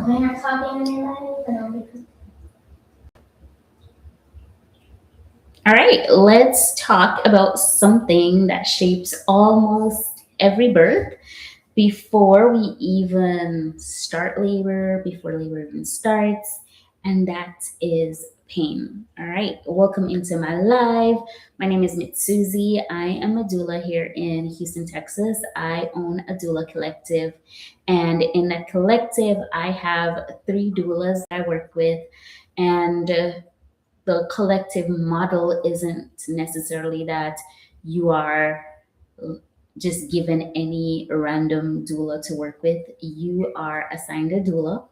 All right, let's talk about something that shapes almost every birth before we even start labor, before labor even starts, and that is pain. All right, welcome into my live. My name is Mitsuzi. I am a doula here in Houston, Texas. I own a doula collective, and in that collective, I have three doulas I work with, and the collective model isn't necessarily that you are just given any random doula to work with. You are assigned a doula,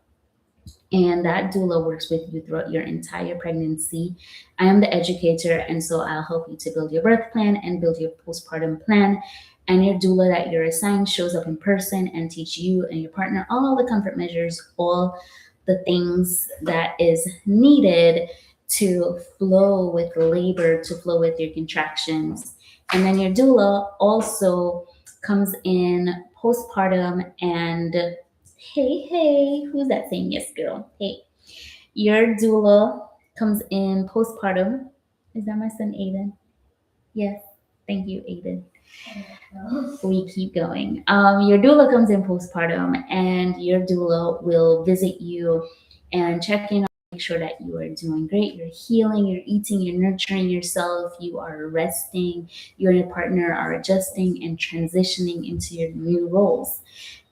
and that doula works with you throughout your entire pregnancy. I am the educator, and so I'll help you to build your birth plan and build your postpartum plan. And your doula that you're assigned shows up in person and teach you and your partner all the comfort measures, all the things that is needed to flow with labor, to flow with your contractions. And then your doula also comes in postpartum and hey, who's that saying yes, girl? Hey, your doula comes in postpartum. Is that my son, Aiden? Yes. Thank you, Aiden. We keep going. Your doula comes in postpartum, and your doula will visit you and check in on make sure that you are doing great. You're healing, you're eating, you're nurturing yourself, you are resting, you and your partner are adjusting and transitioning into your new roles.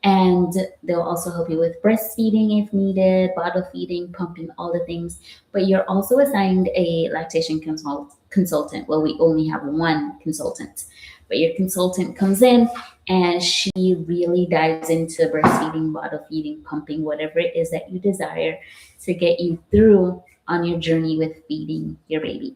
And they'll also help you with breastfeeding if needed, bottle feeding, pumping, all the things. But you're also assigned a lactation consultant. Well, we only have one consultant, but your consultant comes in and she really dives into breastfeeding, bottle feeding, pumping, whatever it is that you desire to get you through on your journey with feeding your baby.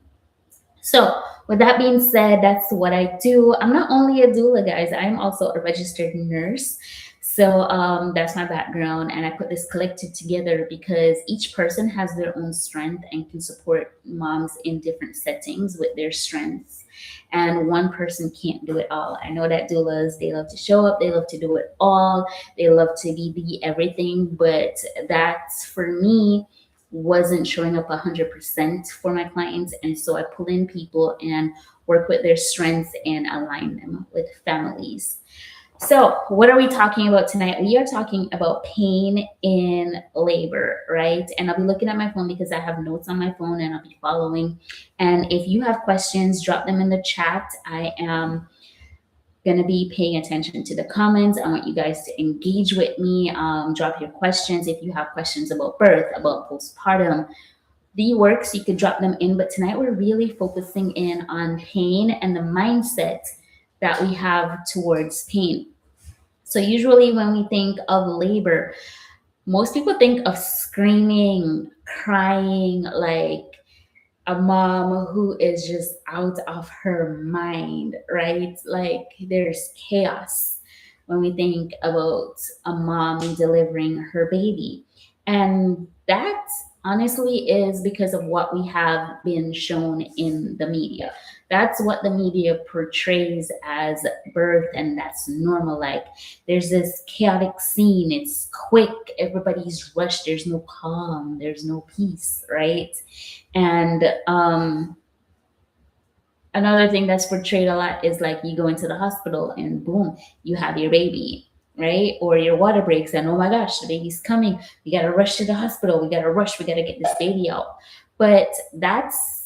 So, with that being said, that's what I do. I'm not only a doula, guys, I'm also a registered nurse. So, that's my background. And I put this collective together because each person has their own strength and can support moms in different settings with their strengths. And one person can't do it all. I know that doulas, they love to show up, they love to do it all, they love to be the everything. But that's for me wasn't showing up 100% for my clients. And so I pull in people and work with their strengths and align them with families. So, what are we talking about tonight? We are talking about pain in labor, right? And I'll be looking at my phone because I have notes on my phone and I'll be following. And if you have questions, drop them in the chat. I am going to be paying attention to the comments. I want you guys to engage with me. Drop your questions if you have questions about birth, about postpartum, the works, you could drop them in. But tonight we're really focusing in on pain and the mindset that we have towards pain. So, usually when we think of labor, most people think of screaming, crying, like a mom who is just out of her mind, right? Like there's chaos when we think about a mom delivering her baby. And that honestly is because of what we have been shown in the media. That's what the media portrays as birth, and that's normal. Like there's this chaotic scene, it's quick, everybody's rushed, there's no calm, there's no peace, right? And another thing that's portrayed a lot is like you go into the hospital and boom, you have your baby, right? Or your water breaks and oh my gosh, the baby's coming. We gotta rush to the hospital. We gotta rush. We gotta get this baby out. But that's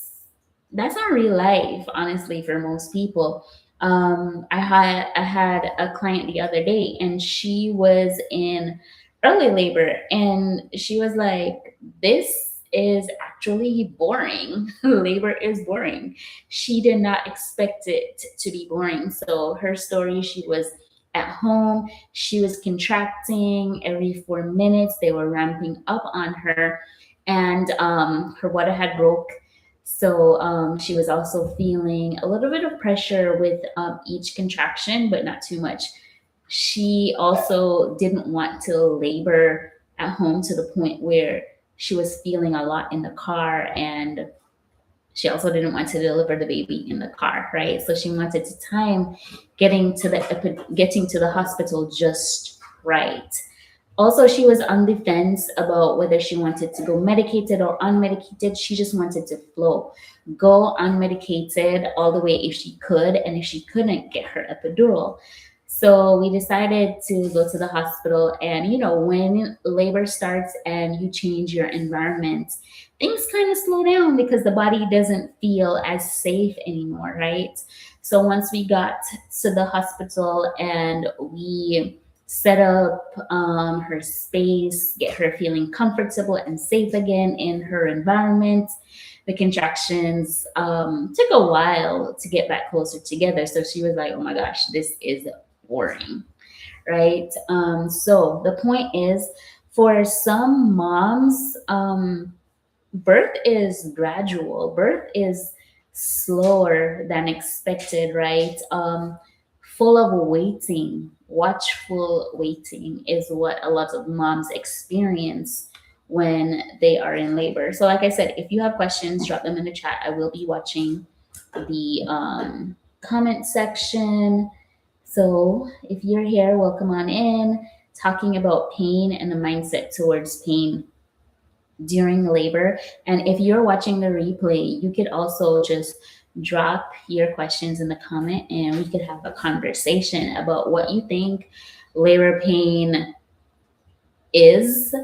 not real life, honestly, for most people. I had a client the other day, and she was in early labor, and she was like, "This is actually boring. Labor is boring." She did not expect it to be boring. So her story, she was at home, she was contracting every 4 minutes. They were ramping up on her, and her water had broke, so she was also feeling a little bit of pressure with each contraction, but not too much. She also didn't want to labor at home to the point where she was feeling a lot in the car, and she also didn't want to deliver the baby in the car, right? So she wanted to time getting to the hospital just right. Also, she was on the fence about whether she wanted to go medicated or unmedicated. She just wanted to flow, go unmedicated all the way if she could, and if she couldn't, get her epidural. So we decided to go to the hospital. And when labor starts and you change your environment, things kind of slow down because the body doesn't feel as safe anymore, right? So once we got to the hospital and we set up her space, get her feeling comfortable and safe again in her environment. The contractions took a while to get back closer together. So she was like, oh my gosh, this is boring, right? So the point is, for some moms, birth is gradual, birth is slower than expected, right? Full of waiting, watchful waiting is what a lot of moms experience when they are in labor. So like I said, if you have questions, drop them in the chat. I will be watching the comment section. So if you're here, welcome on in, talking about pain and the mindset towards pain during labor. And if you're watching the replay, you could also just drop your questions in the comment and we could have a conversation about what you think labor pain is.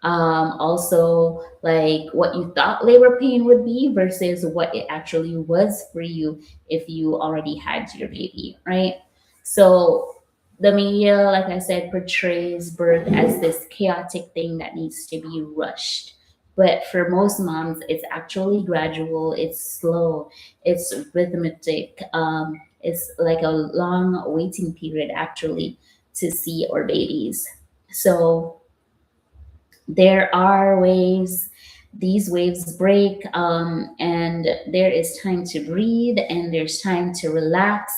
Also, like what you thought labor pain would be versus what it actually was for you if you already had your baby, right? So the media, like I said, portrays birth as this chaotic thing that needs to be rushed. But for most moms, it's actually gradual, it's slow, it's rhythmic, it's like a long waiting period actually to see our babies. So there are waves, these waves break, and there is time to breathe and there's time to relax.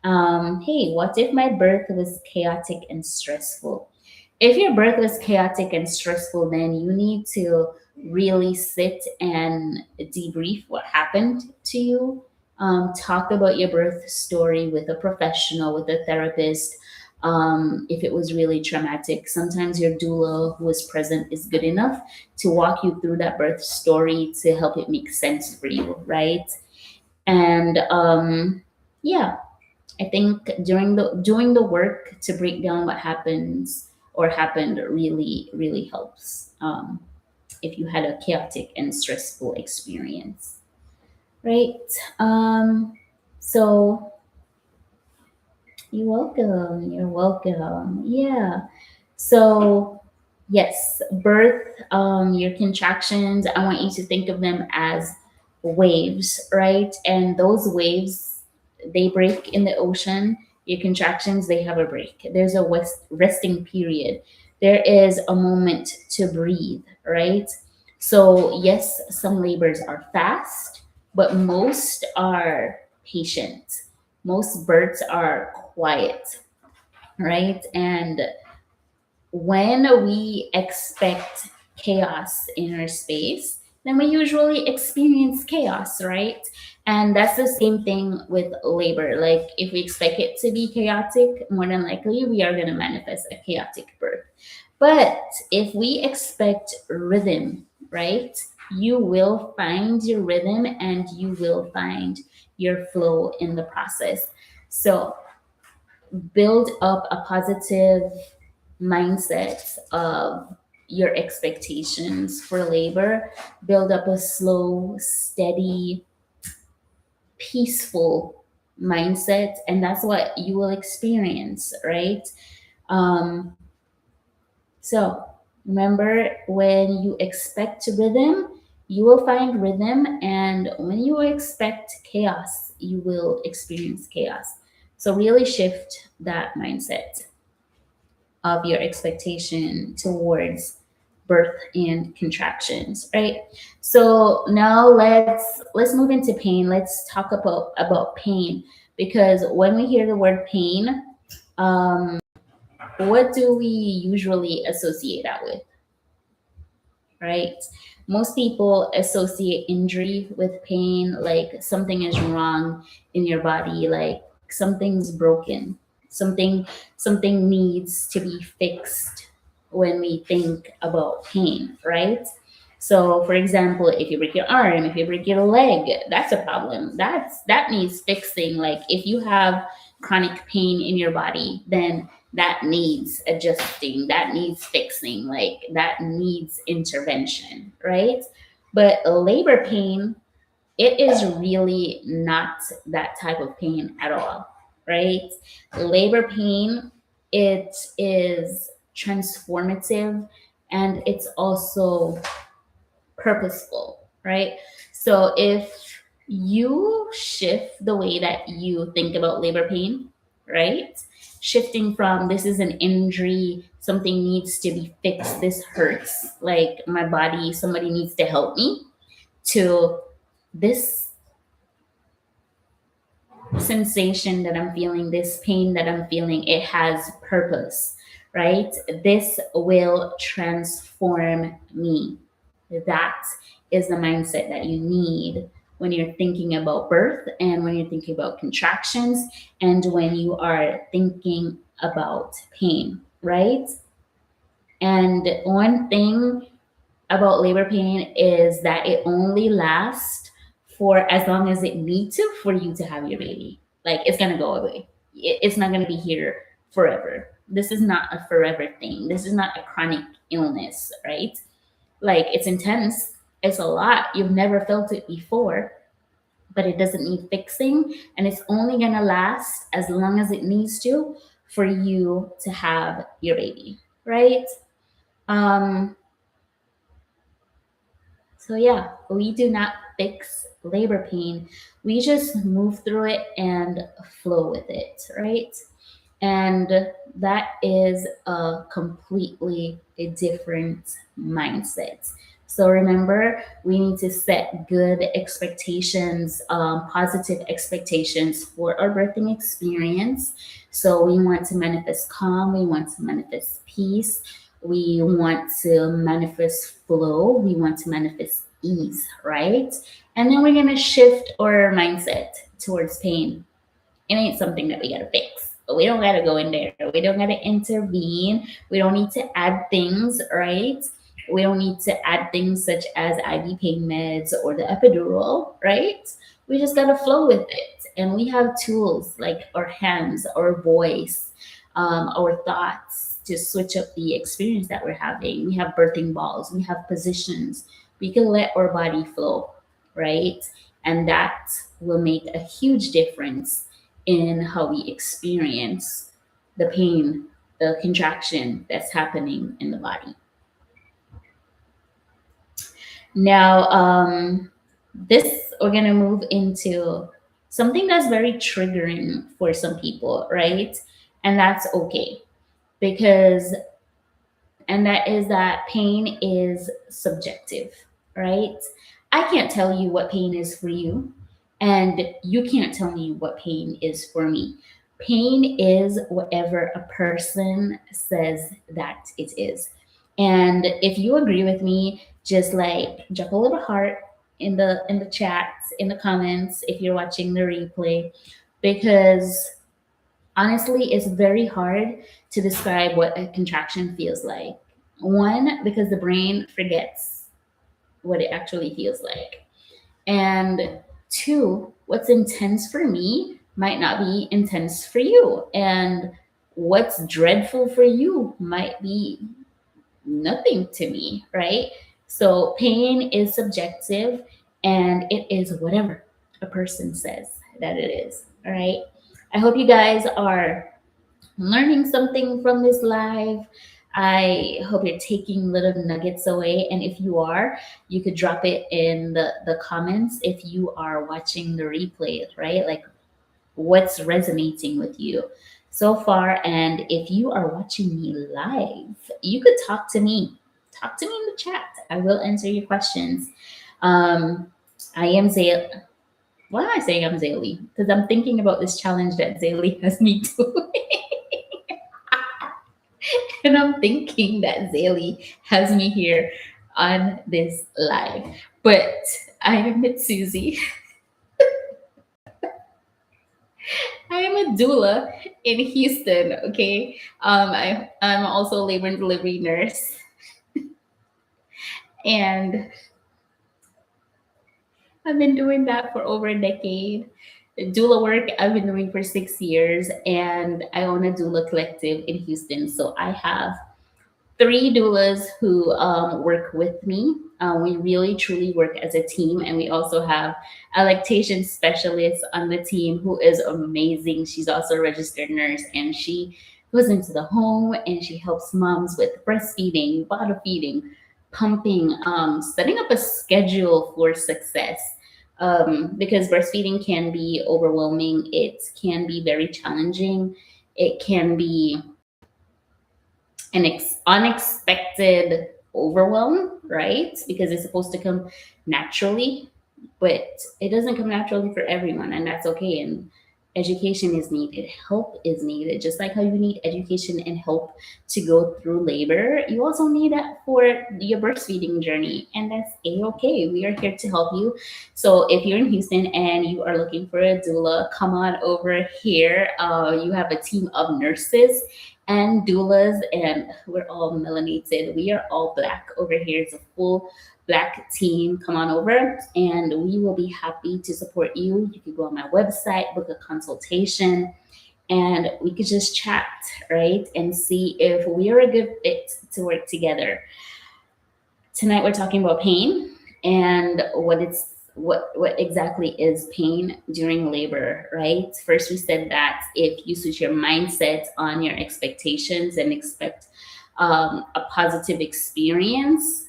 Hey, what if my birth was chaotic and stressful? If your birth was chaotic and stressful, then you need to really sit and debrief what happened to you. Talk about your birth story with a professional, with a therapist. If it was really traumatic, sometimes your doula who is present is good enough to walk you through that birth story to help it make sense for you, right? And yeah, I think doing the work to break down what happens or happened really helps. If you had a chaotic and stressful experience, right? So you're welcome. You're welcome. Yeah. So yes, birth, your contractions. I want you to think of them as waves, right? And those waves, they break in the ocean. Your contractions, they have a break. There's a resting period. There is a moment to breathe, right? So yes, some labors are fast, but most are patient. Most births are quiet, right? And when we expect chaos in our space, then we usually experience chaos, right? And that's the same thing with labor. Like, if we expect it to be chaotic, more than likely we are going to manifest a chaotic birth. But if we expect rhythm, right, you will find your rhythm and you will find your flow in the process. So, build up a positive mindset of your expectations for labor, build up a slow, steady, peaceful mindset, and that's what you will experience, right? Um, so remember, when you expect rhythm, you will find rhythm, and when you expect chaos, you will experience chaos. So really shift that mindset of your expectation towards birth and contractions, right? So now let's move into pain. Let's talk about pain, because when we hear the word pain, um, what do we usually associate that with, right? Most people associate injury with pain, like something is wrong in your body, like something's broken, something needs to be fixed. when we think about pain, right? So, for example, if you break your arm, if you break your leg, that's a problem. That needs fixing. Like if you have chronic pain in your body, then that needs adjusting, that needs fixing, like that needs intervention, right? But labor pain, it is really not that type of pain at all, right? Labor pain, it is transformative, and it's also purposeful, right? So if you shift the way that you think about labor pain, right? Shifting from this is an injury, something needs to be fixed, this hurts, like my body, somebody needs to help me, to this sensation that I'm feeling, this pain that I'm feeling, it has purpose, right? This will transform me. That is the mindset that you need when you're thinking about birth and when you're thinking about contractions and when you are thinking about pain, right? And one thing about labor pain is that it only lasts for as long as it needs to for you to have your baby. Like it's gonna go away. It's not gonna be here forever. This is not a forever thing. This is not a chronic illness, right? Like it's intense. It's a lot. You've never felt it before, but it doesn't need fixing, and it's only gonna last as long as it needs to for you to have your baby, right? Um, So yeah, we do not fix labor pain. We just move through it and flow with it, right? And that is a completely a different mindset. So remember, we need to set good expectations, positive expectations for our birthing experience. So we want to manifest calm, we want to manifest peace, we want to manifest flow, we want to manifest ease, right? And then we're going to shift our mindset towards pain. It ain't something that we gotta fix. But we don't gotta go in there. We don't gotta intervene. We don't need to add things, right? We don't need to add things such as IV pain meds or the epidural, right? We just gotta flow with it. And we have tools like our hands, our voice, our thoughts to switch up the experience that we're having. We have birthing balls, we have positions. We can let our body flow, right? And that will make a huge difference in how we experience the pain, the contraction that's happening in the body. Now, this we're gonna move into something that's very triggering for some people, right? And that's okay because and that is that pain is subjective, right? I can't tell you what pain is for you, and you can't tell me what pain is for me. Pain is whatever a person says that it is. And if you agree with me, just like drop a little heart in the chats, in the comments if you're watching the replay, because honestly, it's very hard to describe what a contraction feels like. One, because the brain forgets what it actually feels like. And two, what's intense for me might not be intense for you. And what's dreadful for you might be nothing to me, right? So pain is subjective and it is whatever a person says that it is. All right. I hope you guys are learning something from this live. I hope you're taking little nuggets away. And if you are, you could drop it in the comments if you are watching the replays, right? Like what's resonating with you so far. And if you are watching me live, you could talk to me. Talk to me in the chat. I will answer your questions. Um, I am Zay. Why am I saying I'm Zaylee? Because I'm thinking about this challenge that Zaylee has me doing. And I'm thinking that Zaylee has me here on this live. But I am with Susie. I am a doula in Houston. Okay, I'm also a labor and delivery nurse, and I've been doing that for over a decade. Doula work I've been doing for 6 years, and I own a doula collective in Houston. So I have three doulas who work with me. We really truly work as a team, and we also have a lactation specialist on the team who is amazing. She's also a registered nurse, and she goes into the home and she helps moms with breastfeeding, bottle feeding, pumping, setting up a schedule for success. Because breastfeeding can be overwhelming, it can be very challenging, it can be an unexpected overwhelm, right? Because it's supposed to come naturally, but it doesn't come naturally for everyone, and that's okay. And education is needed, help is needed, just like how you need education and help to go through labor. You also need that for your breastfeeding journey, and that's a-okay. We are here to help you. So if you're in Houston and you are looking for a doula, come on over here. You have a team of nurses and doulas, and we're all melanated. We are all black over here. It's a full black team. Come on over, and we will be happy to support you. You can go on my website, book a consultation, and we could just chat, right? And see if we are a good fit to work together. Tonight we're talking about pain and what exactly is pain during labor, right? First we said that if you switch your mindset on your expectations and expect a positive experience,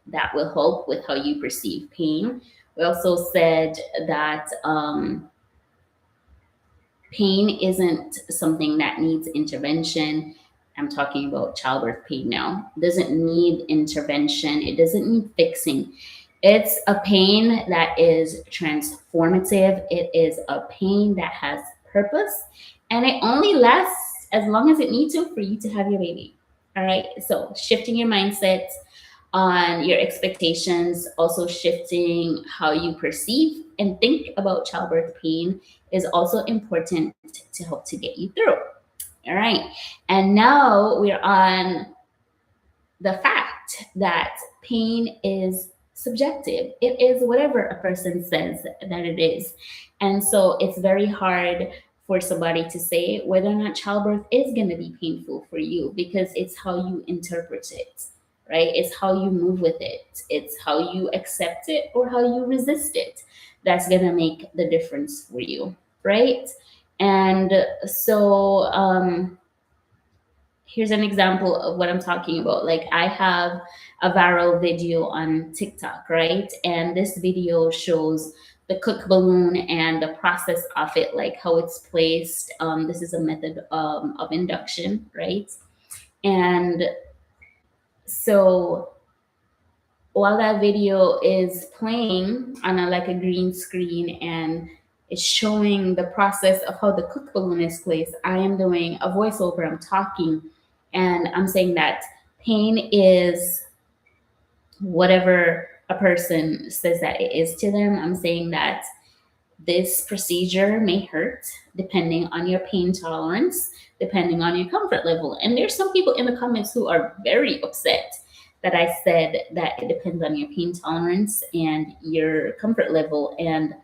that will help with how you perceive pain. We also said that pain isn't something that needs intervention. I'm talking about childbirth pain now. It doesn't need intervention, it doesn't need fixing. It's a pain that is transformative, it is a pain that has purpose, and it only lasts as long as it needs to for you to have your baby. All right, so shifting your mindset on your expectations, also shifting how you perceive and think about childbirth pain is also important to help to get you through. All right. And now we're on the fact that pain is subjective. It is whatever a person says that it is. And so it's very hard for somebody to say whether or not childbirth is going to be painful for you because it's how you interpret it, right? It's how you move with it, it's how you accept it or how you resist it that's going to make the difference for you, right? And so, here's an example of what I'm talking about. Like I have a viral video on TikTok, right? And this video shows the cook balloon and the process of it, like how it's placed. This is a method of induction, right? And so while that video is playing on like a green screen and it's showing the process of how the cook balloon is placed, I am doing a voiceover. I'm talking and I'm saying that pain is whatever a person says that it is to them. I'm saying that this procedure may hurt depending on your pain tolerance, depending on your comfort level. And there's some people in the comments who are very upset that I said that it depends on your pain tolerance and your comfort level. And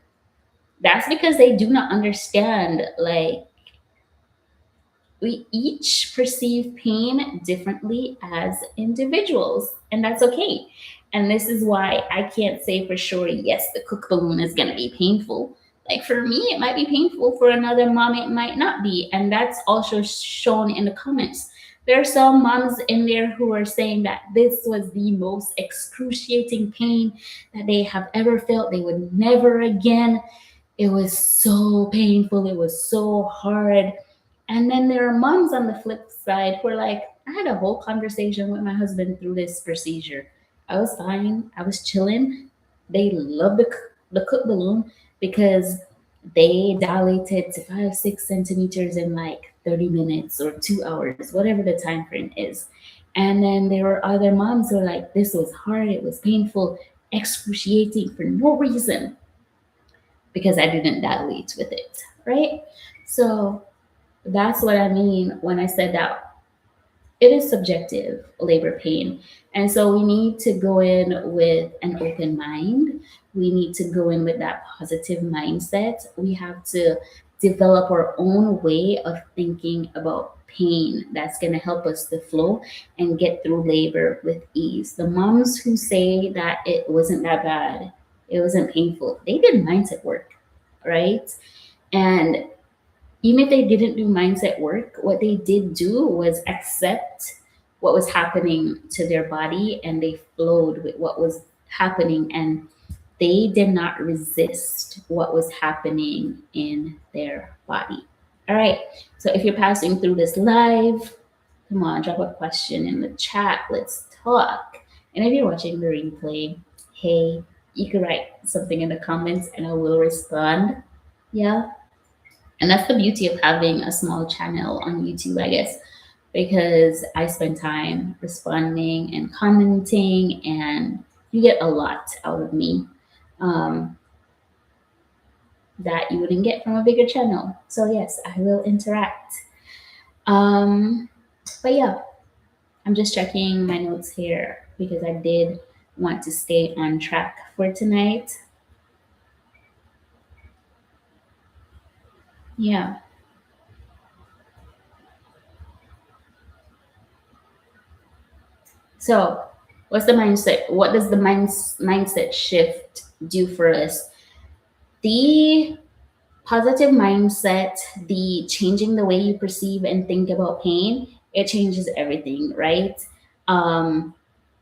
that's because they do not understand, like, we each perceive pain differently as individuals, and that's okay. And this is why I can't say for sure, yes, the cook balloon is going to be painful. Like for me, it might be painful. For another mom, it might not be. And that's also shown in the comments. There are some moms in there who are saying that this was the most excruciating pain that they have ever felt. They would never again. It was so painful. It was so hard. And then there are moms on the flip side who are like, I had a whole conversation with my husband through this procedure. I was fine. I was chilling. They love the cook balloon because they dilated to 5, 6 centimeters in like 30 minutes or 2 hours, whatever the time frame is. And then there were other moms who are like, this was hard. It was painful, excruciating for no reason because I didn't dilate with it, right? So that's what I mean when I said that it is subjective, labor pain. And so we need to go in with an open mind. We need to go in with that positive mindset. We have to develop our own way of thinking about pain that's going to help us to flow and get through labor with ease. The moms who say that it wasn't that bad, it wasn't painful, they did mindset work, right? And even if they didn't do mindset work, what they did do was accept what was happening to their body and they flowed with what was happening and they did not resist what was happening in their body. All right. So if you're passing through this live, come on, drop a question in the chat. Let's talk. And if you're watching the replay, hey, you can write something in the comments and I will respond. Yeah. And that's the beauty of having a small channel on YouTube, I guess, because I spend time responding and commenting, and you get a lot out of me um, that you wouldn't get from a bigger channel. So, yes, I will interact. But yeah, I'm just checking my notes here because I did want to stay on track for tonight. Yeah. So, what's the mindset? What does the mindset shift do for us? The positive mindset, the changing the way you perceive and think about pain, it changes everything, right? Um,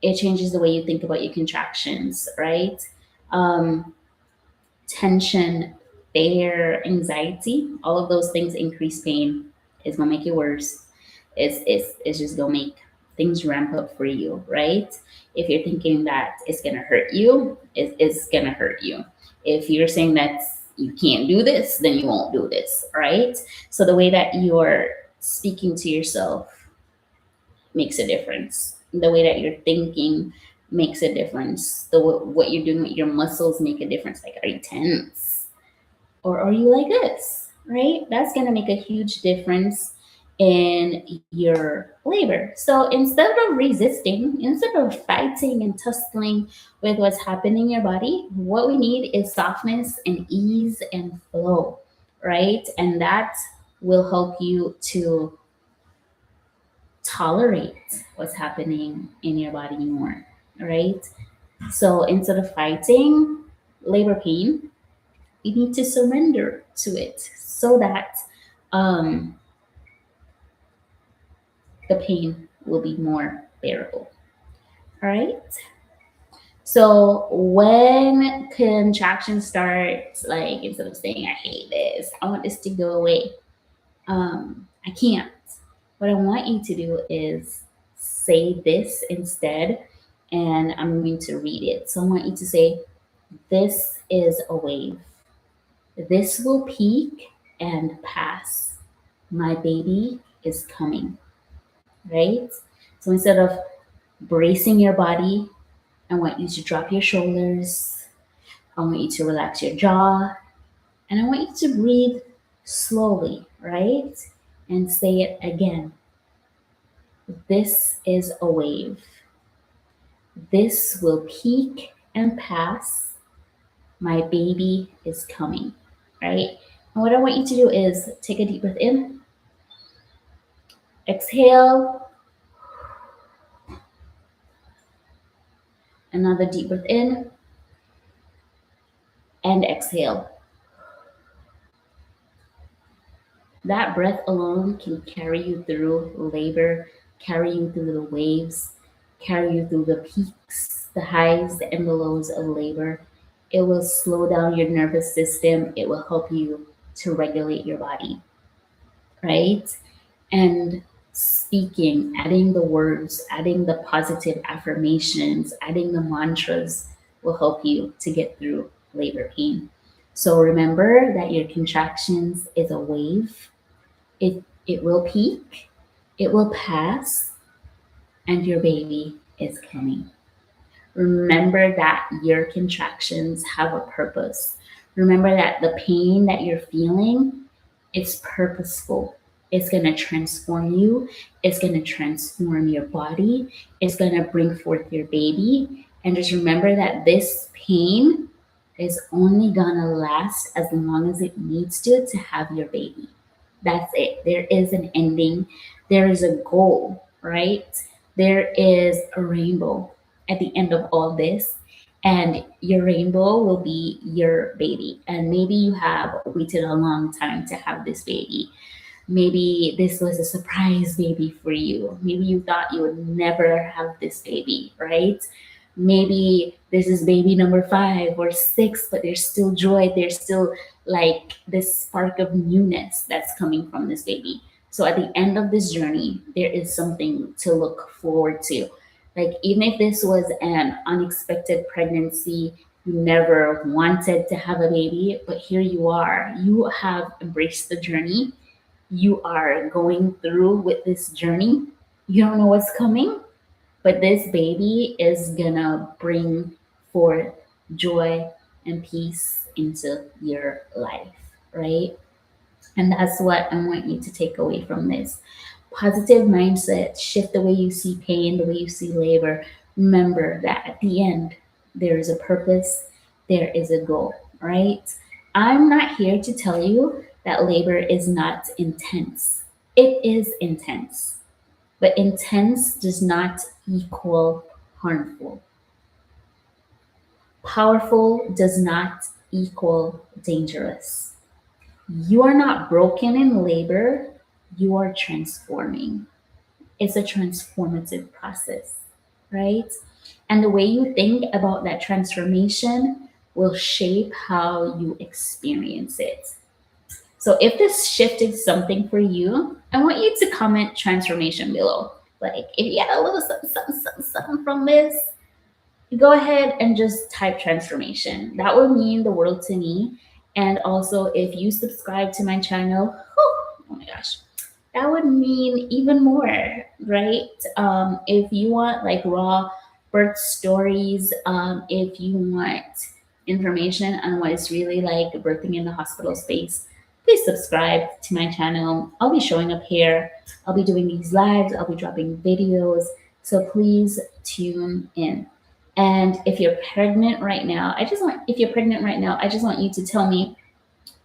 it changes the way you think about your contractions, right? Um, tension, fear, anxiety, all of those things increase pain. It's gonna make it worse. It's just gonna make things ramp up for you, right? If you're thinking that it's gonna hurt you, it's gonna hurt you. If you're saying that you can't do this, then you won't do this, right? So the way that you're speaking to yourself makes a difference. The way that you're thinking makes a difference. What you're doing with your muscles make a difference. Like, are you tense or are you like this? Right? That's gonna make a huge difference in your labor. So instead of resisting, instead of fighting and tussling with what's happening in your body, what we need is softness and ease and flow, right? And that will help you to tolerate what's happening in your body more, right? So instead of fighting labor pain, you need to surrender to it so that um, the pain will be more bearable. All right. So when contraction starts, like instead of saying I hate this, I want this to go away, I can't. What I want you to do is say this instead, and I'm going to read it. So I want you to say, "This is a wave. This will peak and pass. My baby is coming." Right? So instead of bracing your body, I want you to drop your shoulders. I want you to relax your jaw. And I want you to breathe slowly, right? And say it again. This is a wave. This will peak and pass. My baby is coming, right? And what I want you to do is take a deep breath in, exhale, another deep breath in, and exhale. That breath alone can carry you through labor, carry you through the waves, carry you through the peaks, the highs, and the lows of labor. It will slow down your nervous system. It will help you to regulate your body, right? And speaking, adding the words, adding the positive affirmations, adding the mantras will help you to get through labor pain. So remember that your contractions is a wave. It will peak, it will pass, and your baby is coming. Remember that your contractions have a purpose. Remember that the pain that you're feeling It's purposeful. It's going to transform you. It's going to transform your body. It's going to bring forth your baby. And just remember that this pain is only going to last as long as it needs to have your baby. That's it. There is an ending. There is a goal, right? There is a rainbow at the end of all this. And your rainbow will be your baby. And maybe you have waited a long time to have this baby. Maybe this was a surprise baby for you. Maybe you thought you would never have this baby, right? Maybe this is baby number 5 or 6, but there's still joy. There's still like this spark of newness that's coming from this baby. So at the end of this journey, there is something to look forward to. Like, even if this was an unexpected pregnancy, you never wanted to have a baby, but here you are. You have embraced the journey. You are going through with this journey. You don't know what's coming, but this baby is gonna bring forth joy and peace into your life, right? And that's what I want you to take away from this. Positive mindset, shift the way you see pain, the way you see labor. Remember that at the end, there is a purpose, there is a goal, right? I'm not here to tell you that labor is not intense. It is intense, but intense does not equal harmful. Powerful does not equal dangerous. You are not broken in labor, you are transforming. It's a transformative process, right? And the way you think about that transformation will shape how you experience it. So if this shifted something for you, I want you to comment transformation below. Like, if you got a little something, something, something, something from this, go ahead and just type transformation. That would mean the world to me. And also, if you subscribe to my channel, oh my gosh, that would mean even more, right? If you want like raw birth stories, if you want information on what it's really like birthing in the hospital space, please subscribe to my channel. I'll be showing up here. I'll be doing these lives. I'll be dropping videos. So please tune in. And if you're pregnant right now, I just want you to tell me,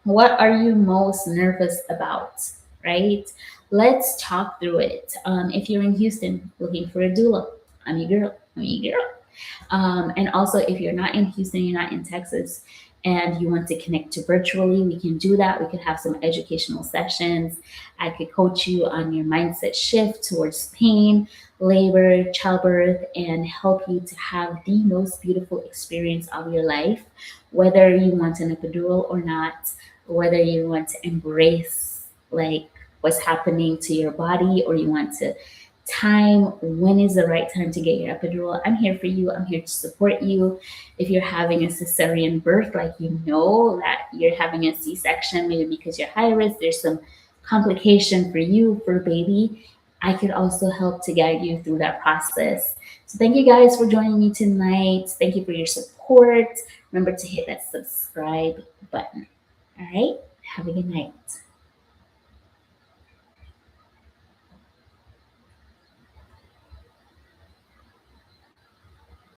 what are you most nervous about, right? Let's talk through it. If you're in Houston looking for a doula, I'm your girl. I'm your girl. And also, if you're not in Houston, you're not in Texas, and you want to connect to virtually, we can do that. We could have some educational sessions. I could coach you on your mindset shift towards pain, labor, childbirth, and help you to have the most beautiful experience of your life, whether you want an epidural or not, whether you want to embrace like what's happening to your body, or you want to time when is the right time to get your epidural. I'm here for you. I'm here to support you. If you're having a cesarean birth, like, you know that you're having a C-section, maybe because you're high risk, there's some complication for you, for baby, I could also help to guide you through that process. So thank you guys for joining me tonight. Thank you for your support. Remember to hit that subscribe button. All right, have a good night.